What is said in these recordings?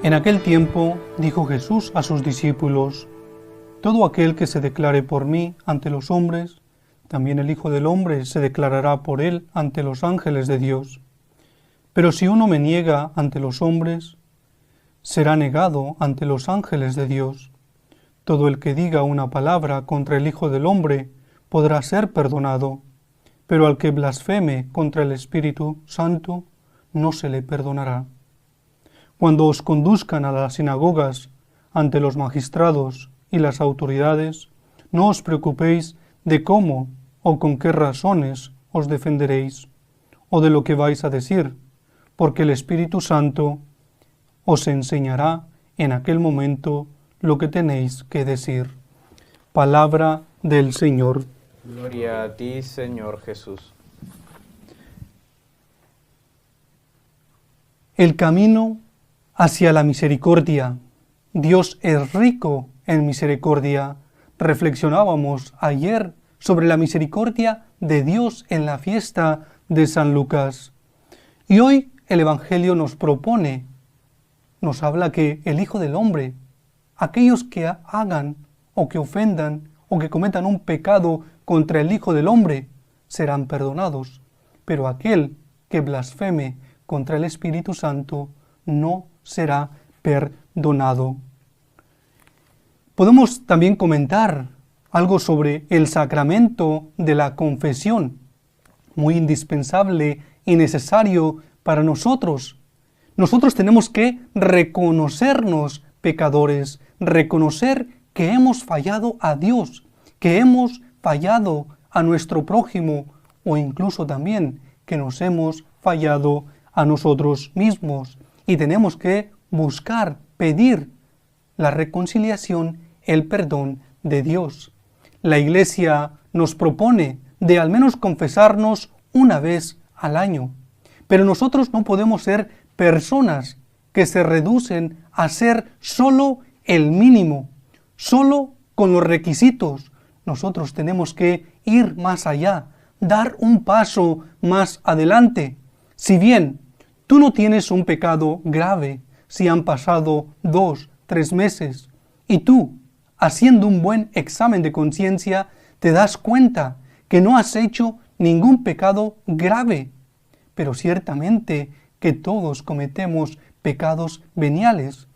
En aquel tiempo dijo Jesús a sus discípulos: todo aquel que se declare por mí ante los hombres, también el Hijo del Hombre se declarará por él ante los ángeles de Dios. Pero si uno me niega ante los hombres, será negado ante los ángeles de Dios. Todo el que diga una palabra contra el Hijo del Hombre podrá ser perdonado, pero al que blasfeme contra el Espíritu Santo no se le perdonará. Cuando os conduzcan a las sinagogas ante los magistrados y las autoridades, no os preocupéis de cómo o con qué razones os defenderéis, o de lo que vais a decir, porque el Espíritu Santo os enseñará en aquel momento lo que tenéis que decir. Palabra del Señor. Gloria a ti, Señor Jesús. El camino hacia la misericordia. Dios es rico en misericordia. Reflexionábamos ayer sobre la misericordia de Dios en la fiesta de San Lucas. Y hoy el Evangelio nos habla que el Hijo del Hombre, aquellos que hagan o que ofendan o que cometan un pecado contra el Hijo del Hombre, serán perdonados. Pero aquel que blasfeme contra el Espíritu Santo no será perdonado. Podemos también comentar algo sobre el sacramento de la confesión, muy indispensable y necesario para nosotros. Nosotros tenemos que reconocernos pecadores, reconocer que hemos fallado a Dios, que hemos fallado a nuestro prójimo o incluso también que nos hemos fallado a nosotros mismos. Y tenemos que buscar, pedir la reconciliación, el perdón de Dios. La Iglesia nos propone de al menos confesarnos una vez al año. Pero nosotros no podemos ser personas que se reducen a ser solo el mínimo, solo con los requisitos. Nosotros tenemos que ir más allá, dar un paso más adelante. Si bien tú no tienes un pecado grave, si han pasado 2, 3 meses, y tú, haciendo un buen examen de conciencia, te das cuenta que no has hecho ningún pecado grave, pero ciertamente que todos cometemos pecados veniales.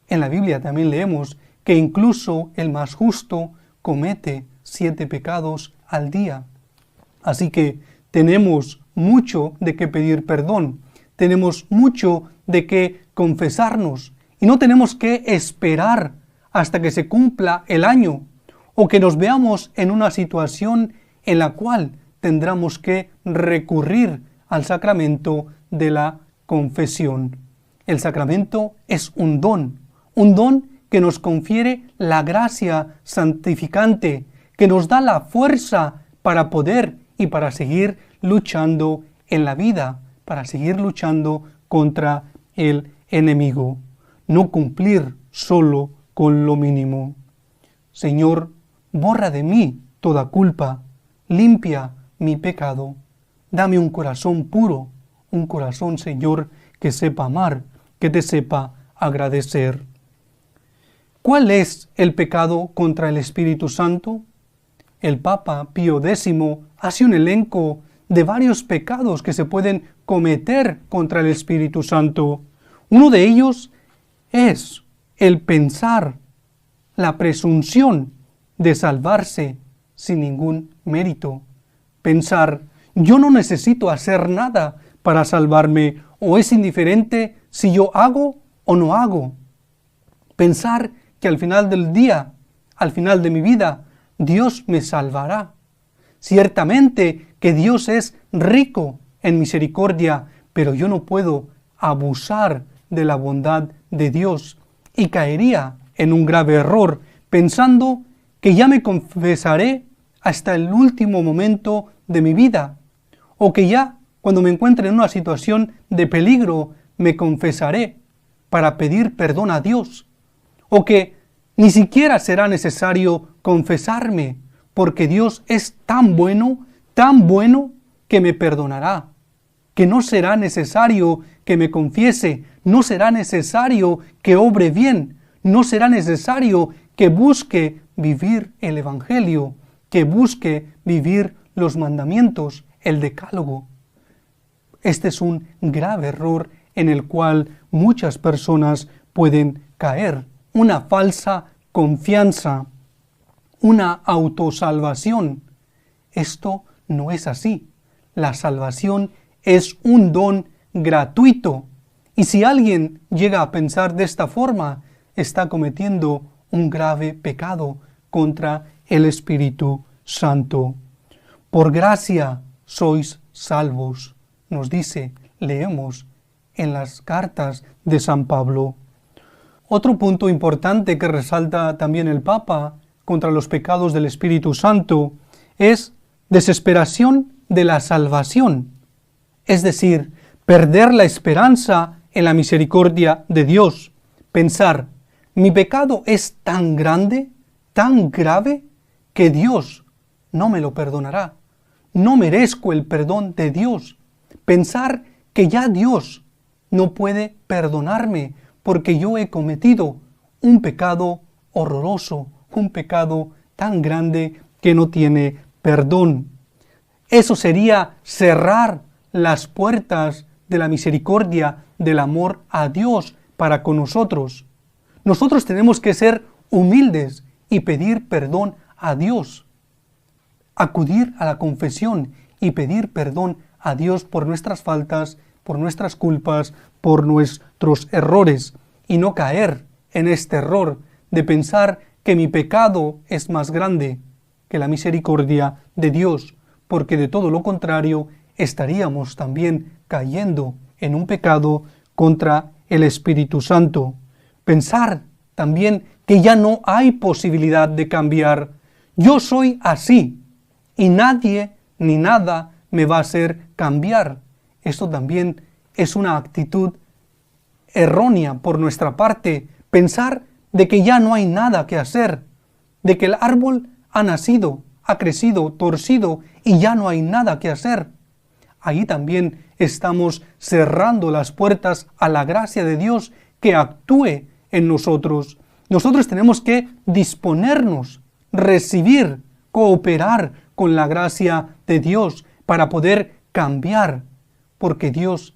En la Biblia también leemos que incluso el más justo comete 7 pecados al día. Así que tenemos mucho de qué pedir perdón, tenemos mucho de qué confesarnos y no tenemos que esperar hasta que se cumpla el año o que nos veamos en una situación en la cual tendremos que recurrir al sacramento de la confesión. El sacramento es un don que nos confiere la gracia santificante, que nos da la fuerza para poder y para seguir luchando en la vida, para seguir luchando contra el enemigo. No cumplir solo con lo mínimo. Señor, borra de mí toda culpa, limpia mi pecado. Dame un corazón puro, un corazón, Señor, que sepa amar, que te sepa agradecer. ¿Cuál es el pecado contra el Espíritu Santo? El Papa Pío X hace un elenco de varios pecados que se pueden cometer contra el Espíritu Santo. Uno de ellos es el pensar, la presunción de salvarse sin ningún mérito. Pensar, yo no necesito hacer nada para salvarme, o es indiferente si yo hago o no hago. Pensar que al final del día, al final de mi vida, Dios me salvará. Ciertamente que Dios es rico en misericordia, pero yo no puedo abusar de la bondad de Dios y caería en un grave error pensando que ya me confesaré hasta el último momento de mi vida, o que ya cuando me encuentre en una situación de peligro me confesaré para pedir perdón a Dios, o que ni siquiera será necesario confesarme porque Dios es tan bueno que me perdonará, que no será necesario que me confiese, no será necesario que obre bien, no será necesario que busque vivir el Evangelio, que busque vivir los mandamientos, el decálogo. Este es un grave error en el cual muchas personas pueden caer, una falsa confianza, una autosalvación. Esto no es así. La salvación es un don gratuito. Y si alguien llega a pensar de esta forma, está cometiendo un grave pecado contra el Espíritu Santo. Por gracia sois salvos, nos dice, leemos en las cartas de San Pablo. Otro punto importante que resalta también el Papa contra los pecados del Espíritu Santo es desesperación de la salvación, es decir, perder la esperanza en la misericordia de Dios, pensar, mi pecado es tan grande, tan grave, que Dios no me lo perdonará, no merezco el perdón de Dios, pensar que ya Dios no puede perdonarme porque yo he cometido un pecado horroroso, un pecado tan grande que no tiene perdón. Eso sería cerrar las puertas de la misericordia, del amor a Dios para con nosotros. Nosotros tenemos que ser humildes y pedir perdón a Dios. Acudir a la confesión y pedir perdón a Dios por nuestras faltas, por nuestras culpas, por nuestros errores, y no caer en este error de pensar que mi pecado es más grande que la misericordia de Dios, porque de todo lo contrario estaríamos también cayendo en un pecado contra el Espíritu Santo. Pensar también que ya no hay posibilidad de cambiar. Yo soy así y nadie ni nada me va a hacer cambiar. Esto también es una actitud errónea por nuestra parte, pensar de que ya no hay nada que hacer, de que el árbol ha nacido, ha crecido, torcido y ya no hay nada que hacer. Ahí también estamos cerrando las puertas a la gracia de Dios que actúe en nosotros. Nosotros tenemos que disponernos, recibir, cooperar con la gracia de Dios para poder cambiar, porque Dios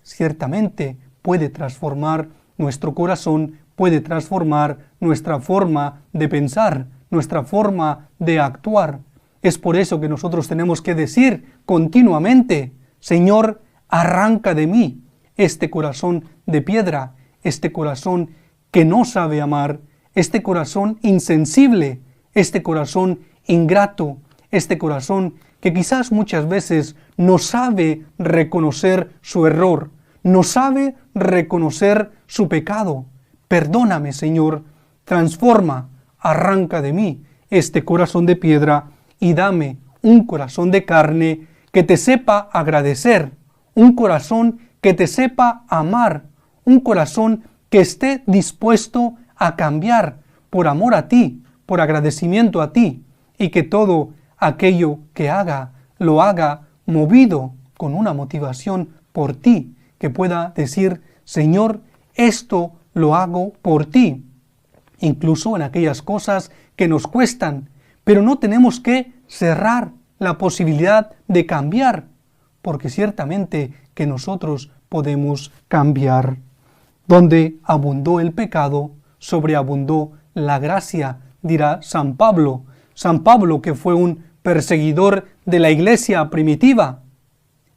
ciertamente puede transformar nuestro corazón, puede transformar nuestra forma de pensar, nuestra forma de actuar. Es por eso que nosotros tenemos que decir continuamente, Señor, arranca de mí este corazón de piedra, este corazón que no sabe amar, este corazón insensible, este corazón ingrato, este corazón que quizás muchas veces no sabe reconocer su error, no sabe reconocer su pecado. Perdóname, Señor, transforma, arranca de mí este corazón de piedra y dame un corazón de carne que te sepa agradecer, un corazón que te sepa amar, un corazón que esté dispuesto a cambiar por amor a ti, por agradecimiento a ti, y que todo aquello que haga, lo haga movido con una motivación por ti, que pueda decir, Señor, esto lo hago por ti, incluso en aquellas cosas que nos cuestan, pero no tenemos que cerrar la posibilidad de cambiar, porque ciertamente que nosotros podemos cambiar. Donde abundó el pecado, sobreabundó la gracia, dirá San Pablo. San Pablo, que fue un perseguidor de la iglesia primitiva,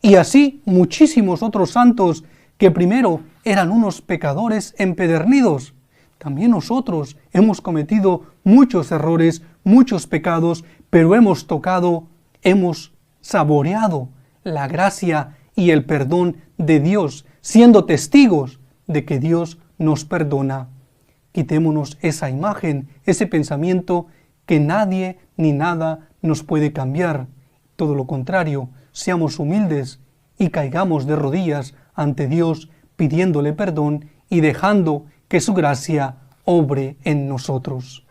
y así muchísimos otros santos que primero eran unos pecadores empedernidos. También nosotros hemos cometido muchos errores, muchos pecados, pero hemos saboreado la gracia y el perdón de Dios, siendo testigos de que Dios nos perdona. Quitémonos esa imagen, ese pensamiento que nadie ni nada nos puede cambiar. Todo lo contrario, seamos humildes y caigamos de rodillas ante Dios pidiéndole perdón y dejando que su gracia obre en nosotros.